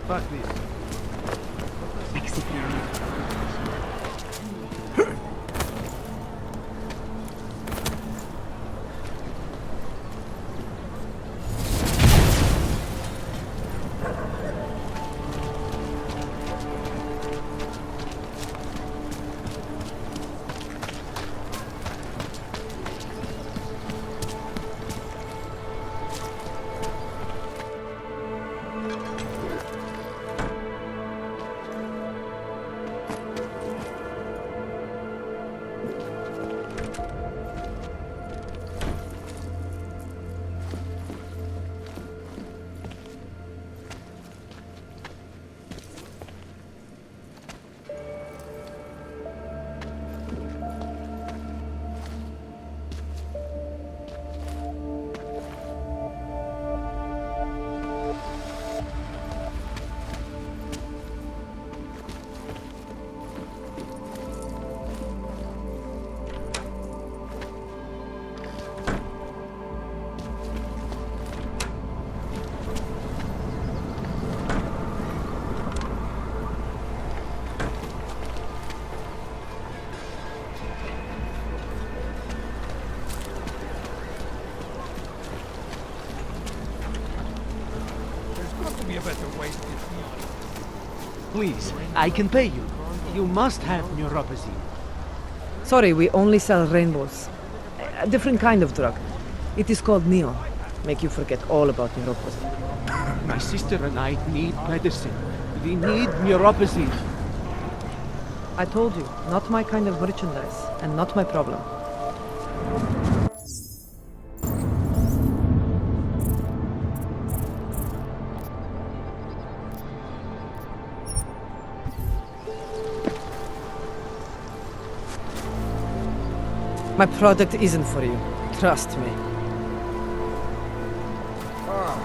Fuck this. Please, I can pay you. You must have neuropathy. Sorry, we only sell rainbows. A different kind of drug. It is called neon. Make you forget all about neuropathy. My sister and I need medicine. We need neuropathy. I told you, not my kind of merchandise, and not my problem. My product isn't for you. Trust me. Oh,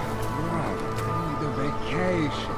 right. I need a vacation.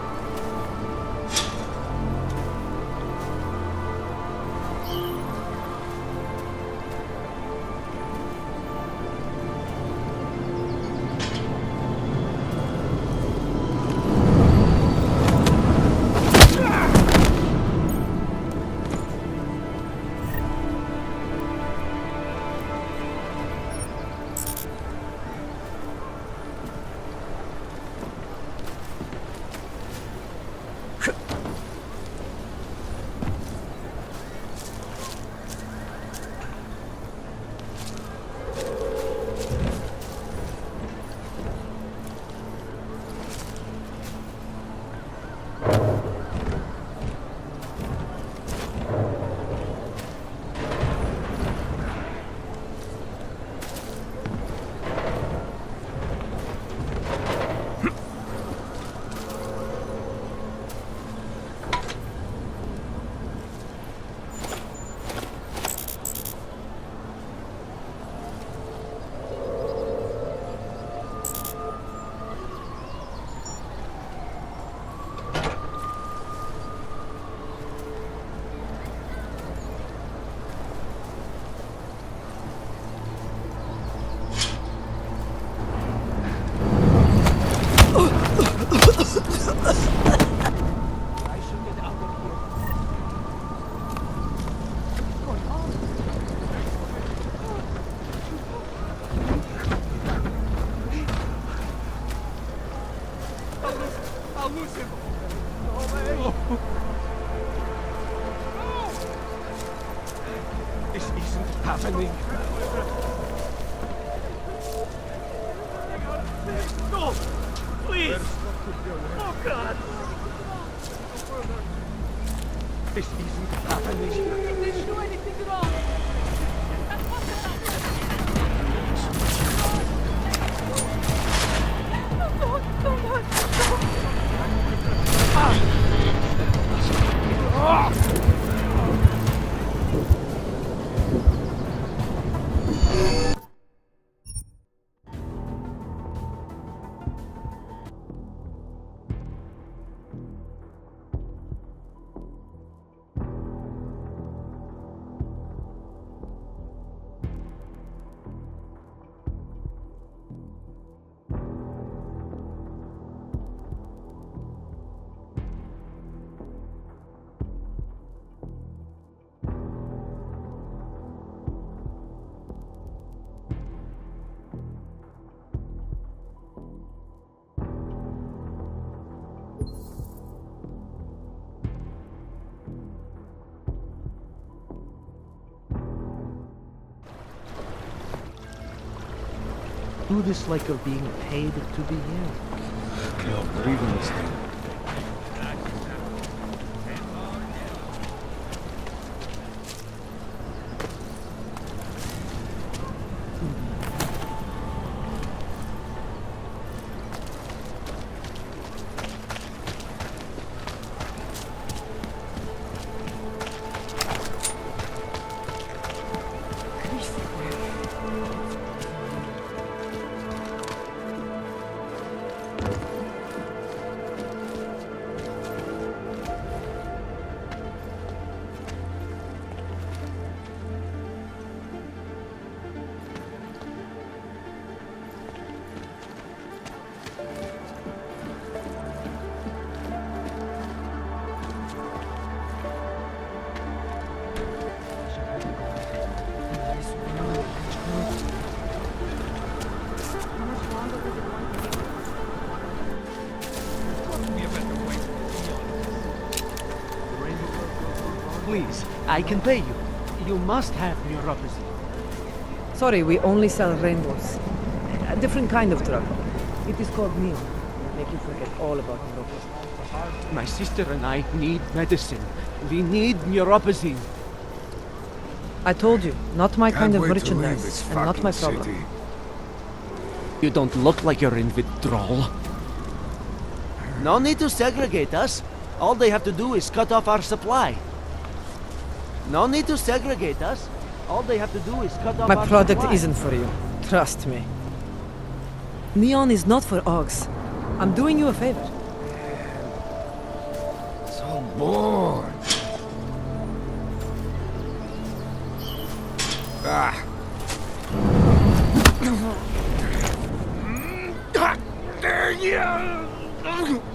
This isn't happening. No! Please! Oh, God! This isn't happening. You didn't do anything at all! Do this like you're being paid to be here. I don't believe in this thing. Please, I can pay you. You must have neuropathy. Sorry, we only sell rainbows. A different kind of drug. It is called Neon. Make you forget all about neuropathy. My sister and I need medicine. We need neuropathy. I told you, not my kind Can't of wait to leave merchandise, this and not my fucking problem. city. You don't look like you're in withdrawal. No need to segregate us. All they have to do is cut off our supply. No need to segregate us. All they have to do is cut off My our product supply. isn't for you. Trust me. Neon is not for Augs. I'm doing you a favor. So bored. Ah. God dang you!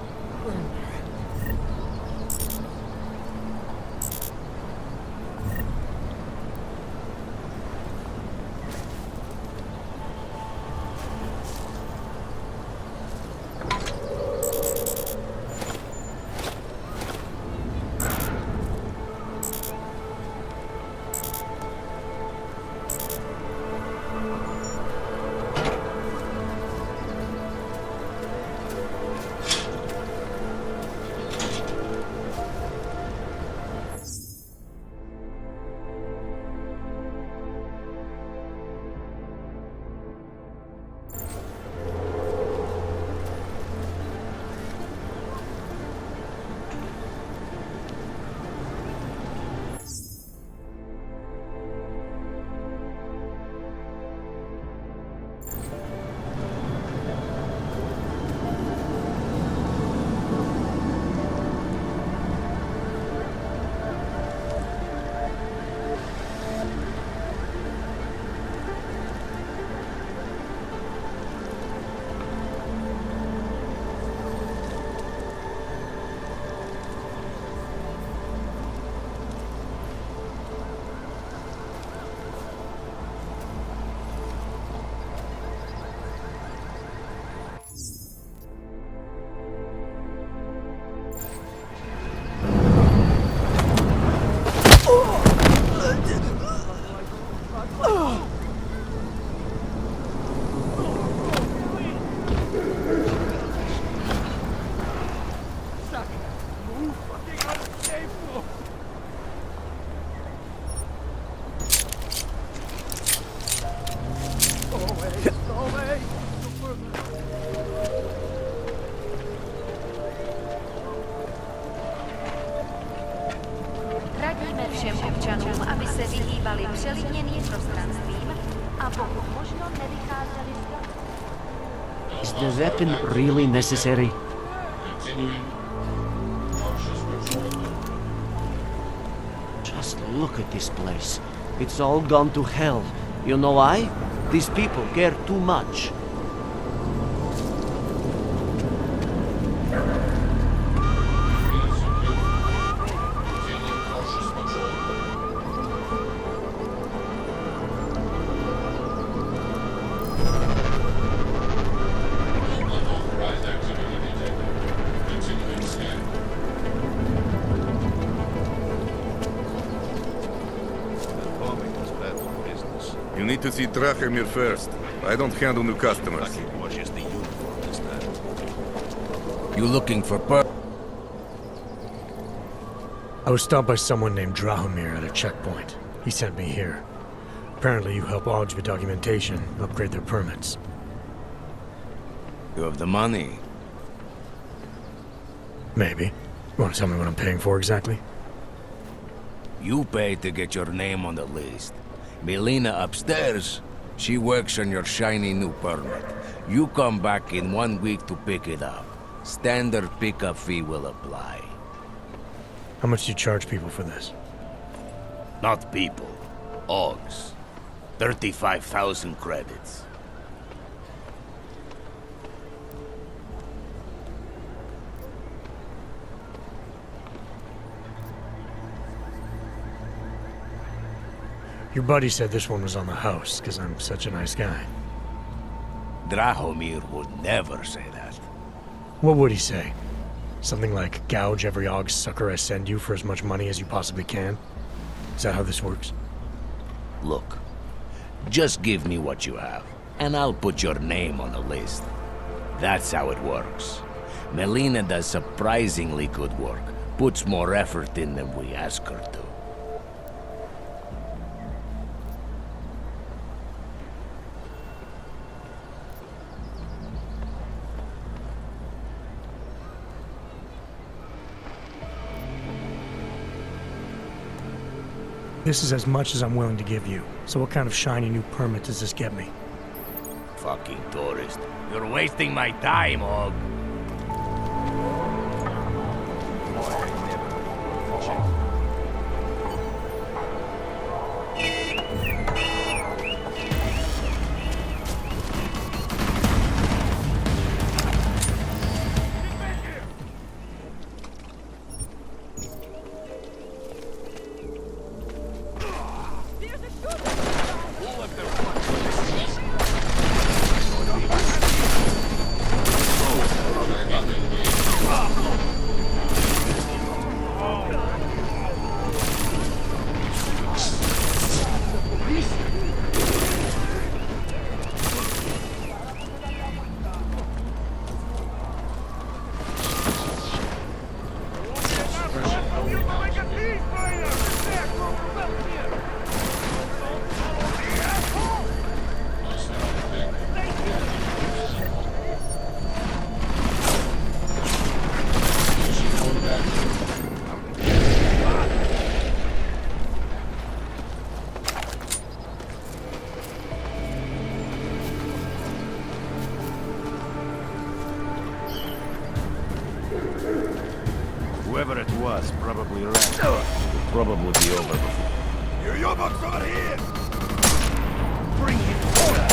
Radíme všem občanům, aby se vyhýbali přelidněným prostvím a pokud možno nevycházeli z domu. Is the weapon really necessary? Just look at this place. It's all gone to hell. You know why? These people care too much. You need to see Drachemir first. I don't handle new customers. You looking for I was stopped by someone named Drahomir at a checkpoint. He sent me here. Apparently you help Augs with documentation, upgrade their permits. You have the money. Maybe. You want to tell me what I'm paying for exactly? You pay to get your name on the list. Melina upstairs, she works on your shiny new permit. You come back in 1 week to pick it up. Standard pickup fee will apply. How much do you charge people for this? Not people. Augs. 35,000 credits. Your buddy said this one was on the house, because I'm such a nice guy. Drahomir would never say that. What would he say? Something like, gouge every Augs sucker I send you for as much money as you possibly can? Is that how this works? Look, just give me what you have, and I'll put your name on the list. That's how it works. Melina does surprisingly good work, puts more effort in than we ask her to. This is as much as I'm willing to give you. So what kind of shiny new permit does this get me? Fucking tourist. You're wasting my time, Og. Whoever it was probably ran. It'll probably be over before. You yobaks over here! Bring him order!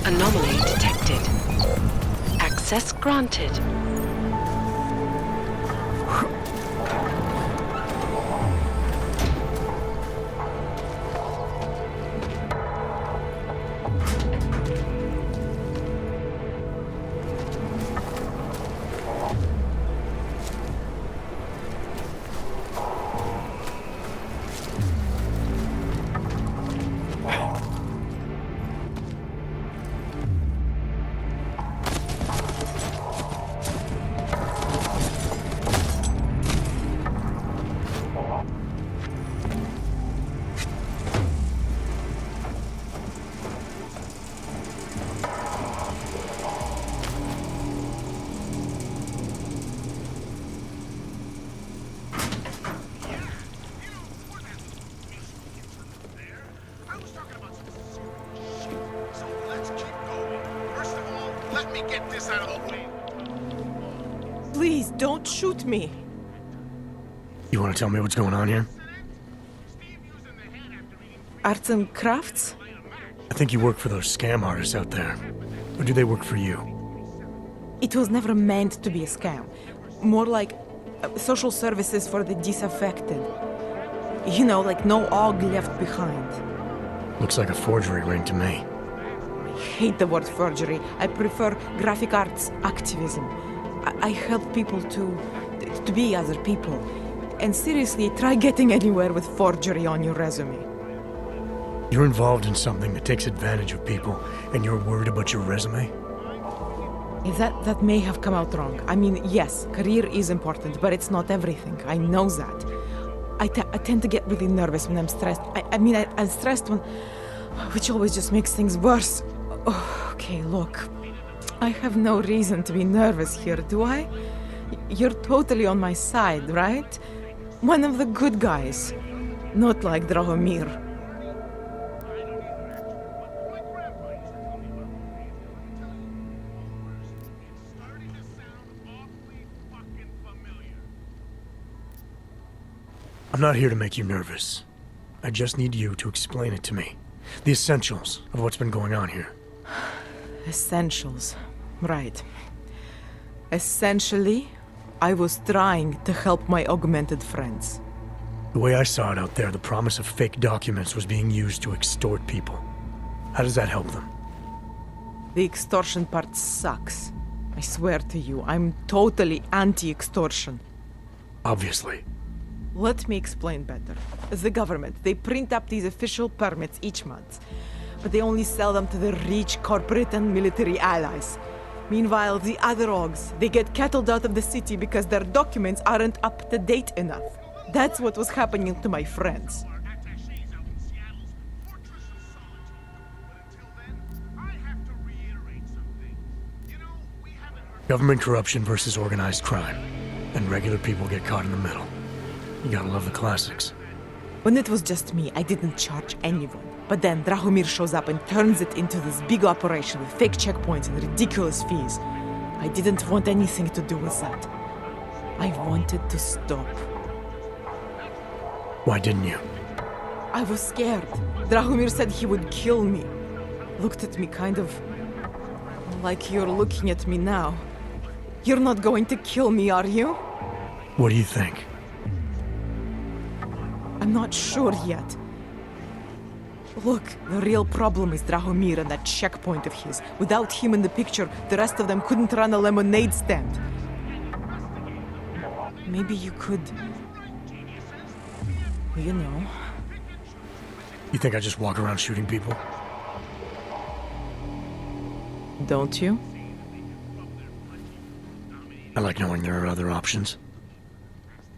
Anomaly detected. Access granted. Please, don't shoot me. You want to tell me what's going on here? Arts and crafts? I think you work for those scam artists out there. Or do they work for you? It was never meant to be a scam. More like social services for the disaffected. You know, like no og left behind. Looks like a forgery ring to me. I hate the word forgery. I prefer graphic arts activism. I help people to be other people. And seriously, try getting anywhere with forgery on your resume. You're involved in something that takes advantage of people, and you're worried about your resume? That may have come out wrong. I mean, yes, career is important, but it's not everything. I know that. I tend to get really nervous when I'm stressed. I'm stressed when... which always just makes things worse. Oh, okay, look. I have no reason to be nervous here, do I? You're totally on my side, right? One of the good guys. Not like Drahomir. I'm not here to make you nervous. I just need you to explain it to me. The essentials of what's been going on here. Essentials. Right. Essentially, I was trying to help my augmented friends. The way I saw it out there, the promise of fake documents was being used to extort people. How does that help them? The extortion part sucks. I swear to you, I'm totally anti-extortion. Obviously. Let me explain better. The government, they print up these official permits each month, but they only sell them to the rich corporate and military allies. Meanwhile, the other orgs, they get cattled out of the city because their documents aren't up to date enough. That's what was happening to my friends. Government corruption versus organized crime. And regular people get caught in the middle. You gotta love the classics. When it was just me, I didn't charge anyone. But then Drahomir shows up and turns it into this big operation with fake checkpoints and ridiculous fees. I didn't want anything to do with that. I wanted to stop. Why didn't you? I was scared. Drahomir said he would kill me. Looked at me kind of like you're looking at me now. You're not going to kill me, are you? What do you think? I'm not sure yet. Look, the real problem is Drahomir and that checkpoint of his. Without him in the picture, the rest of them couldn't run a lemonade stand. Maybe you could... you know... You think I just walk around shooting people? Don't you? I like knowing there are other options.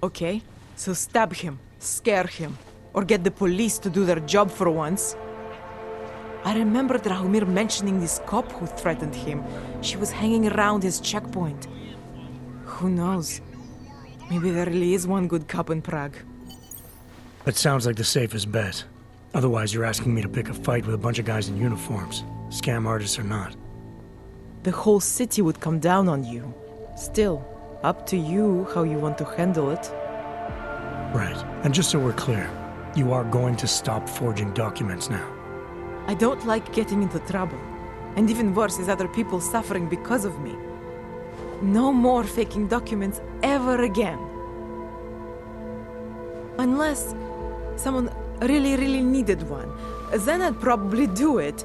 Okay, so stab him, scare him, or get the police to do their job for once. I remember Drahomir mentioning this cop who threatened him. She was hanging around his checkpoint. Who knows? Maybe there really is one good cop in Prague. That sounds like the safest bet. Otherwise, you're asking me to pick a fight with a bunch of guys in uniforms. Scam artists or not. The whole city would come down on you. Still, up to you how you want to handle it. Right. And just so we're clear, you are going to stop forging documents now. I don't like getting into trouble. And even worse is other people suffering because of me. No more faking documents ever again. Unless someone really needed one. Then I'd probably do it.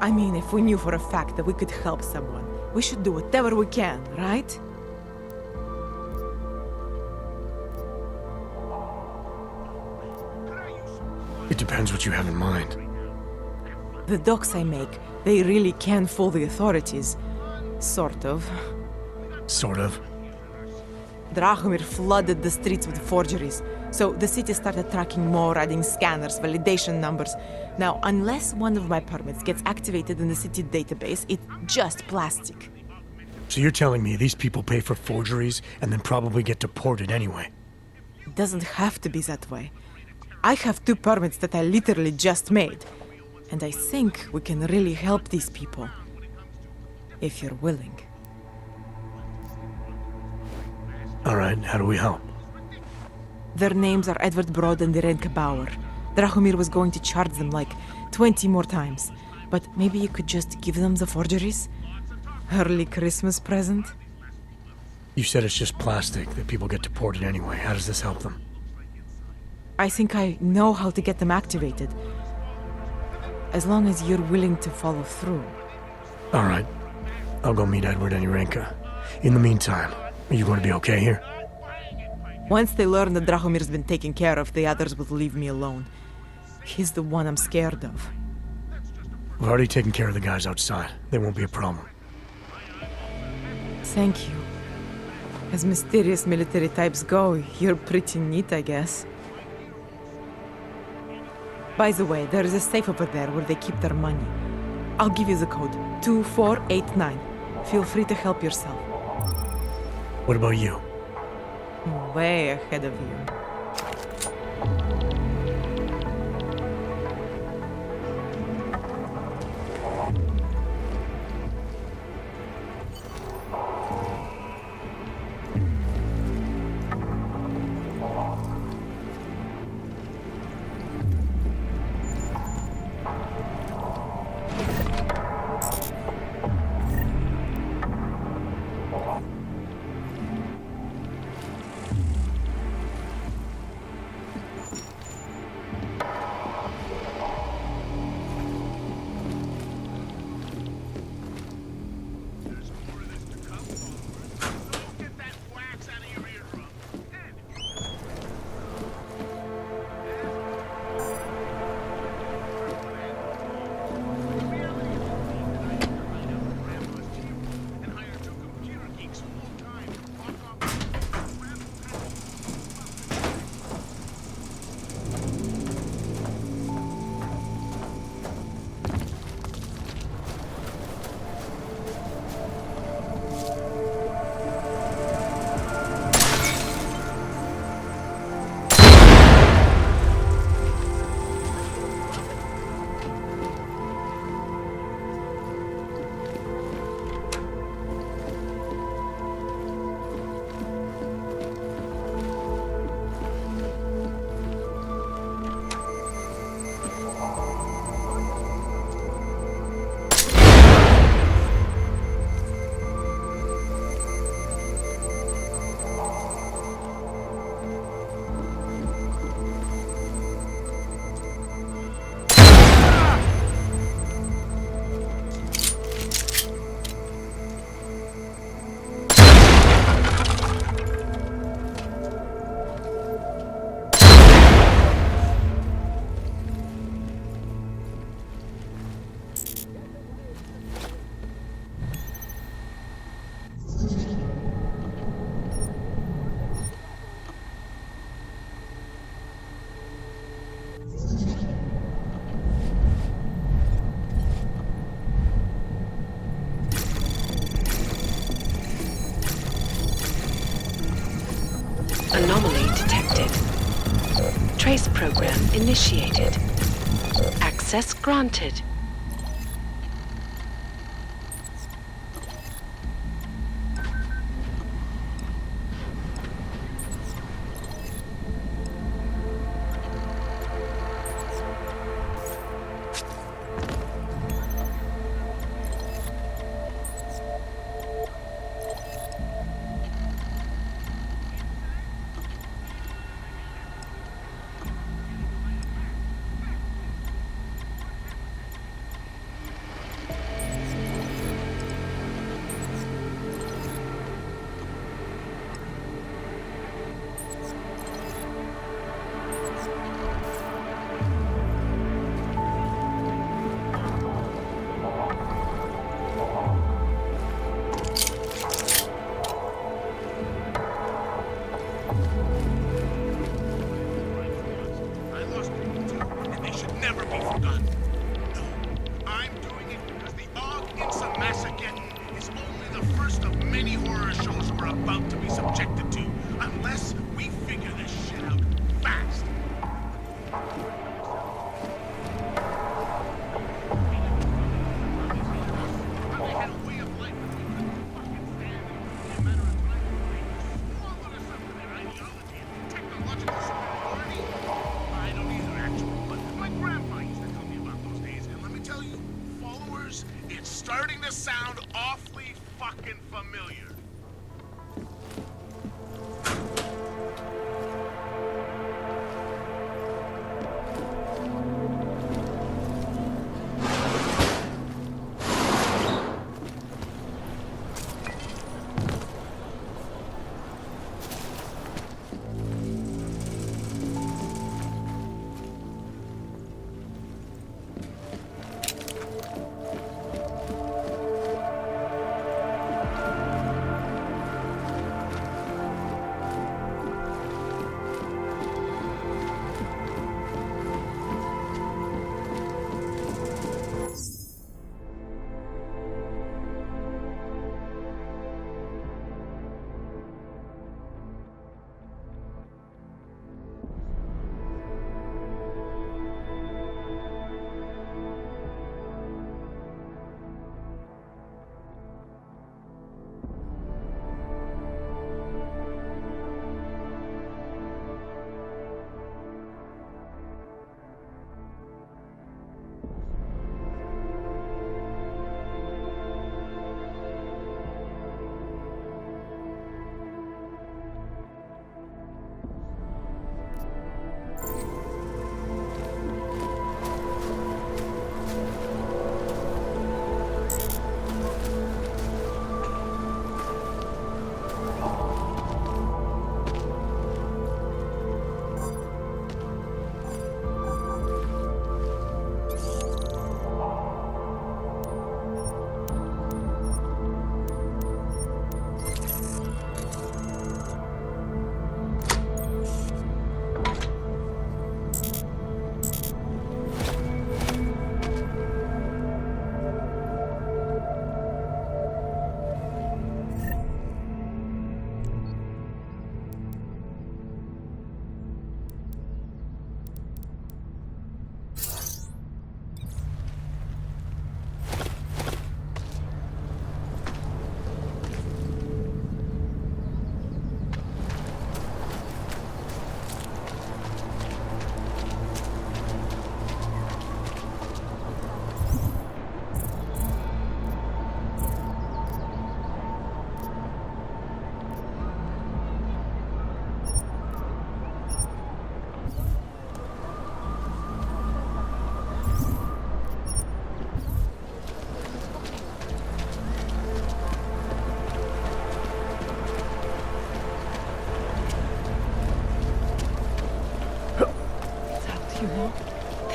I mean, if we knew for a fact that we could help someone. We should do whatever we can, right? It depends what you have in mind. The docs I make, they really can fool the authorities. Sort of. Sort of. Drahomir flooded the streets with forgeries, so the city started tracking more, adding scanners, validation numbers. Now, unless one of my permits gets activated in the city database, it's just plastic. So you're telling me these people pay for forgeries and then probably get deported anyway? It doesn't have to be that way. I have 2 permits that I literally just made. And I think we can really help these people. If you're willing. Alright, how do we help? Their names are Edward Broad and Irenka Bauer. Drahomir was going to charge them like 20 more times. But maybe you could just give them the forgeries? Early Christmas present? You said it's just plastic, that people get deported anyway. How does this help them? I think I know how to get them activated. As long as you're willing to follow through. Alright. I'll go meet Edward and Irenka. In the meantime, are you going to be okay here? Once they learn that Drahomir's been taken care of, the others will leave me alone. He's the one I'm scared of. We've already taken care of the guys outside. They won't be a problem. Thank you. As mysterious military types go, you're pretty neat, I guess. By the way, there is a safe over there where they keep their money. I'll give you the code. 2489. Feel free to help yourself. What about you? Way ahead of you. Anomaly detected. Trace program initiated. Access granted.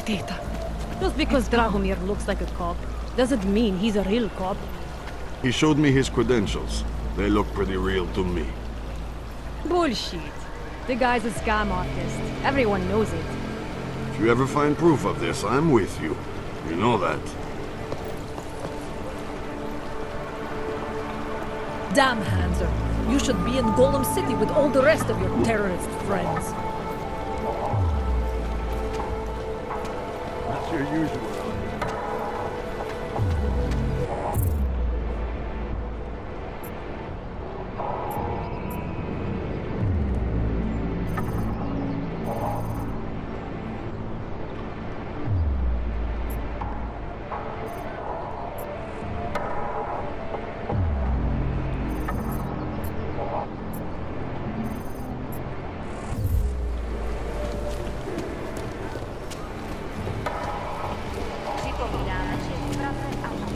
Data. Just because Dragomir looks like a cop, doesn't mean he's a real cop. He showed me his credentials. They look pretty real to me. Bullshit. The guy's a scam artist. Everyone knows it. If you ever find proof of this, I'm with you. You know that. Damn, Hanser. You should be in Golem City with all the rest of your terrorist friends. That's your usual.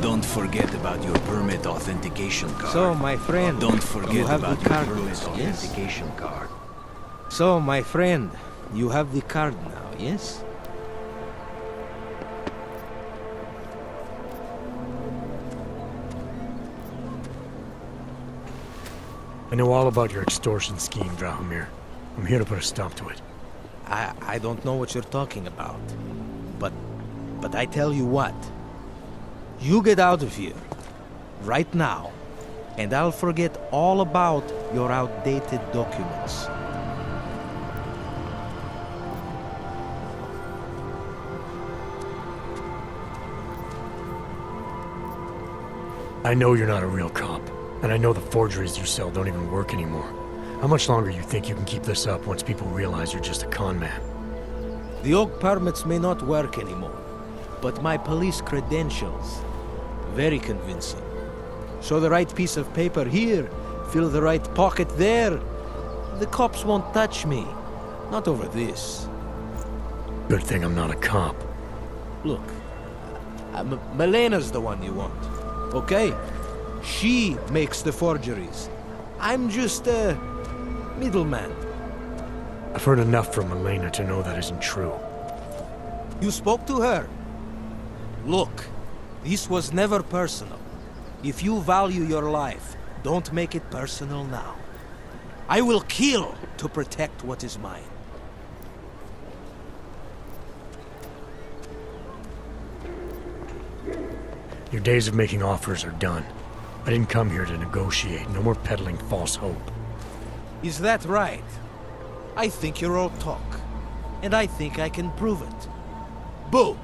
Don't forget about your permit authentication card. So, my friend, Don't forget you have about the your card, permit yes? authentication card. So, my friend, you have the card now, yes? I know all about your extortion scheme, Drahomir. I'm here to put a stop to it. I don't know what you're talking about. But I tell you what. You get out of here. Right now. And I'll forget all about your outdated documents. I know you're not a real cop, and I know the forgeries you sell don't even work anymore. How much longer you think you can keep this up once people realize you're just a con man? The oak permits may not work anymore, but my police credentials, very convincing. Show the right piece of paper here, fill the right pocket there. The cops won't touch me. Not over this. Good thing I'm not a cop. Look, Melena's the one you want, okay? She makes the forgeries. I'm just a middleman. I've heard enough from Elena to know that isn't true. You spoke to her? Look, this was never personal. If you value your life, don't make it personal now. I will kill to protect what is mine. Your days of making offers are done. I didn't come here to negotiate. No more peddling false hope. Is that right? I think you're all talk. And I think I can prove it. Boo!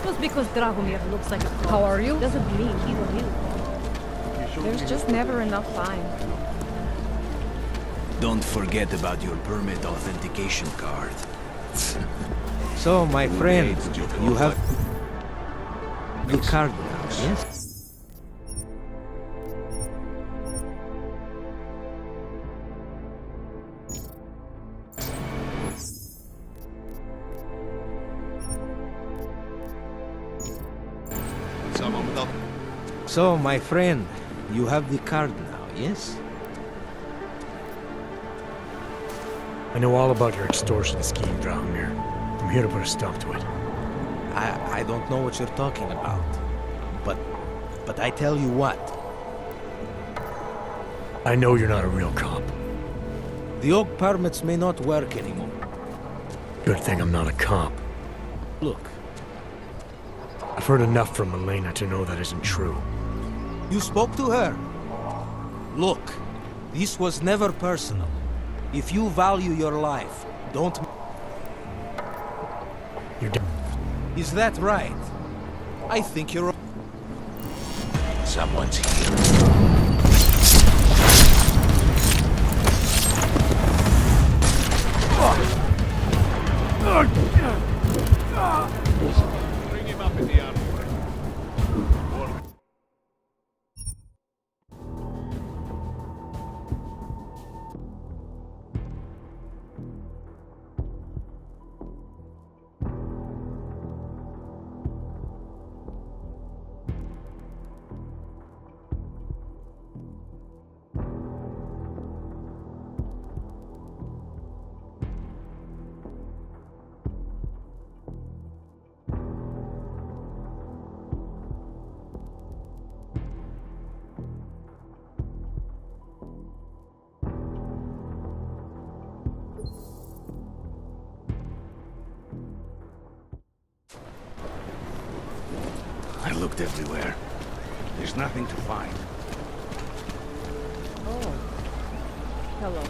Just because Dragomir looks like a cop, how are you? Doesn't mean he's a real cop. There's just never enough time. Don't forget about your permit authentication card. So, my friend, you have the card now, yes? So, my friend, you have the card now, yes? I know all about your extortion scheme, Drahomir. I'm here to put a stop to it. I don't know what you're talking about. But I tell you what. I know you're not a real cop. The oak permits may not work anymore. Good thing I'm not a cop. Look, I've heard enough from Milena to know that isn't true. you spoke to her. Look, this was never personal. If you value your life, don't... You're dead. Is that right? I think you're... Someone's here. Bring him up in the armory. I looked everywhere. There's nothing to find. Oh. Hello.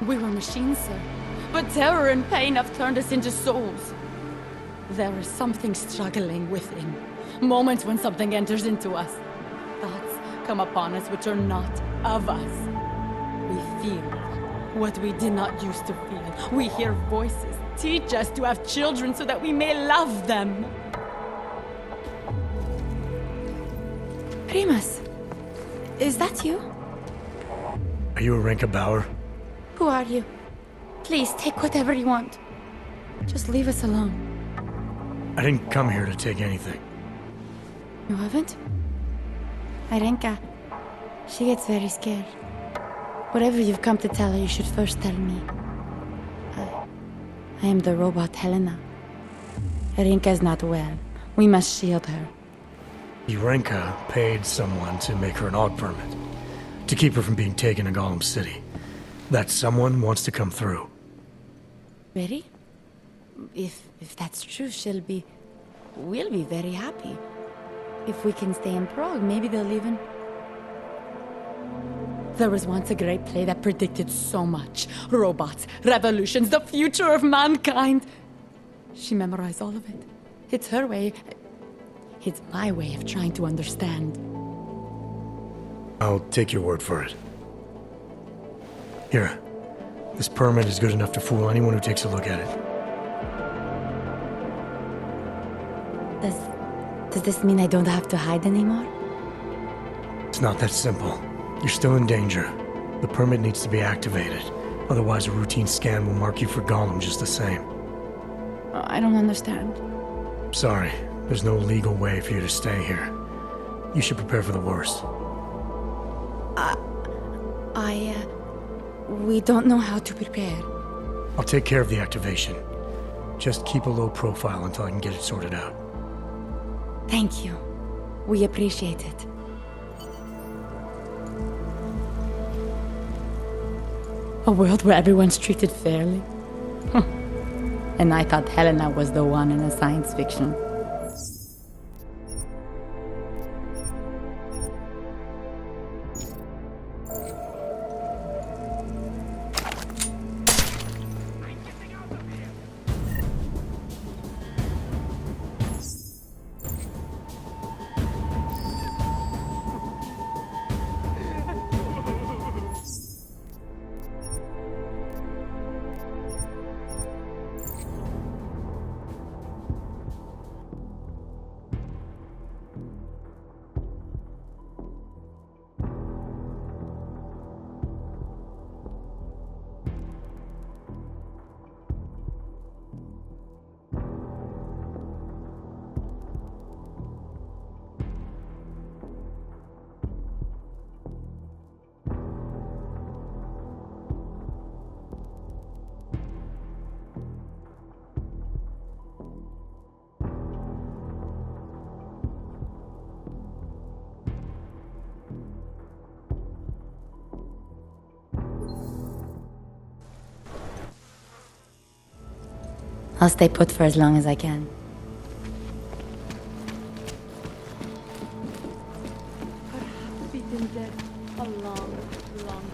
We were machines, sir. But terror and pain have turned us into souls. There is something struggling within. Moments when something enters into us. Thoughts come upon us which are not of us. We feel what we did not used to feel. We hear voices. Teach us to have children so that we may love them. Primus, is that you? Are you a Renka Bauer? Who are you? Please, take whatever you want. Just leave us alone. I didn't come here to take anything. You haven't? Irenka, she gets very scared. Whatever you've come to tell her, you should first tell me. I am the robot Helena. Irenka is not well. We must shield her. Renka paid someone to make her an AUG permit. To keep her from being taken to Golem City. That someone wants to come through. Really? If that's true, we'll be very happy. If we can stay in Prague, maybe they'll even... There was once a great play that predicted so much. Robots, revolutions, the future of mankind. She memorized all of it. It's her way. It's my way of trying to understand. I'll take your word for it. Here. This permit is good enough to fool anyone who takes a look at it. Does this mean I don't have to hide anymore? It's not that simple. You're still in danger. The permit needs to be activated. Otherwise, a routine scan will mark you for Golem just the same. I don't understand. Sorry. There's no legal way for you to stay here. You should prepare for the worst. We don't know how to prepare. I'll take care of the activation. Just keep a low profile until I can get it sorted out. Thank you. We appreciate it. A world where everyone's treated fairly. And I thought Helena was the one in a science fiction. I'll stay put for as long as I can. We've been dead a long, long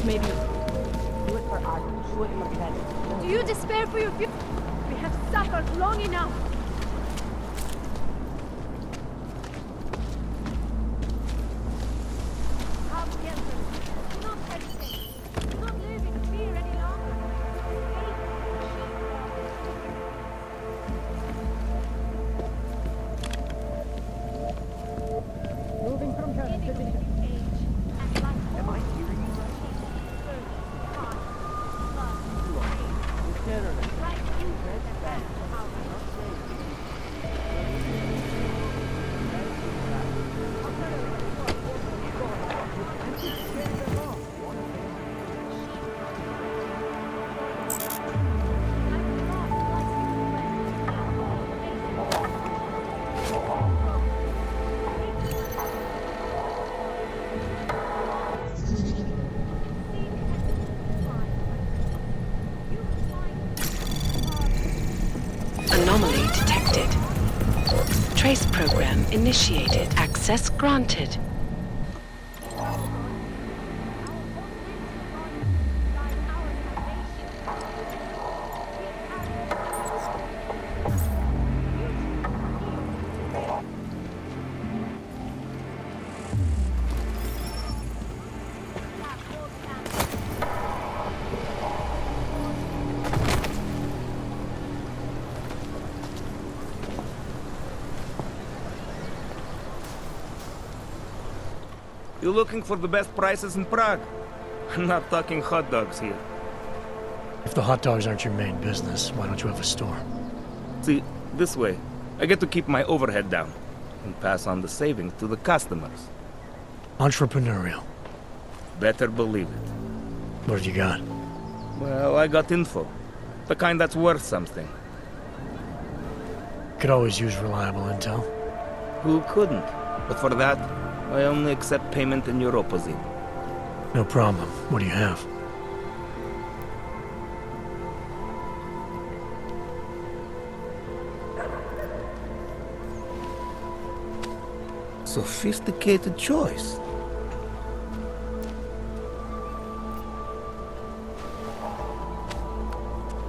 maybe do it for art, do it for credit. Do you despair for your future? We have suffered long enough. Come, gentlemen. Do not hesitate. Do not live in fear any longer. Moving from turret position. Am I hearing you? Anomaly detected. Trace program initiated. Access granted. You looking for the best prices in Prague? I'm not talking hot dogs here. If the hot dogs aren't your main business, why don't you have a store? See, this way, I get to keep my overhead down and pass on the savings to the customers. Entrepreneurial. Better believe it. What have you got? Well, I got info. The kind that's worth something. Could always use reliable intel. Who couldn't? But for that, I only accept payment in Europozine. No problem. What do you have? Sophisticated choice.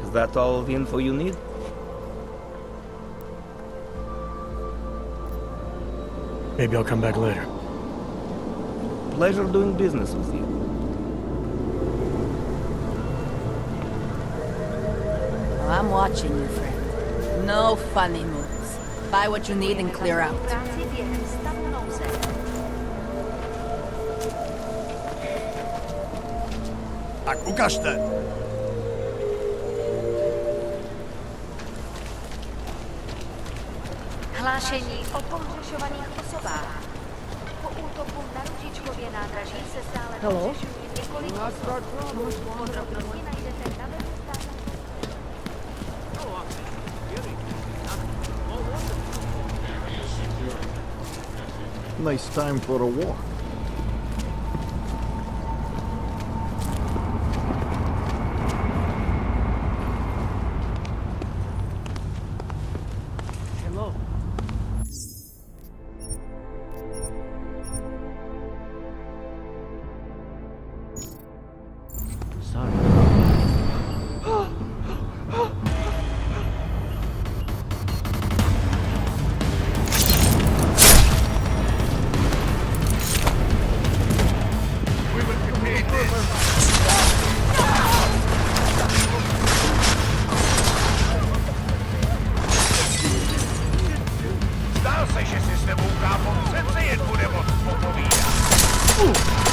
Is that all the info you need? Maybe I'll come back later. Pleasure doing business with you. Well, I'm watching you, friend. No funny moves. Buy what you need and clear out. Tak ukažte! Hlášení o pohřešovaných osobách. Po útoku na Ružičkově nádraží se stále pohřešují několik osob. Podrobnosti najdete na webu státu. Nice time for a walk. Hello. Sorry. Zdá se, že si s tebou kámo přece jen bude moc popovídat.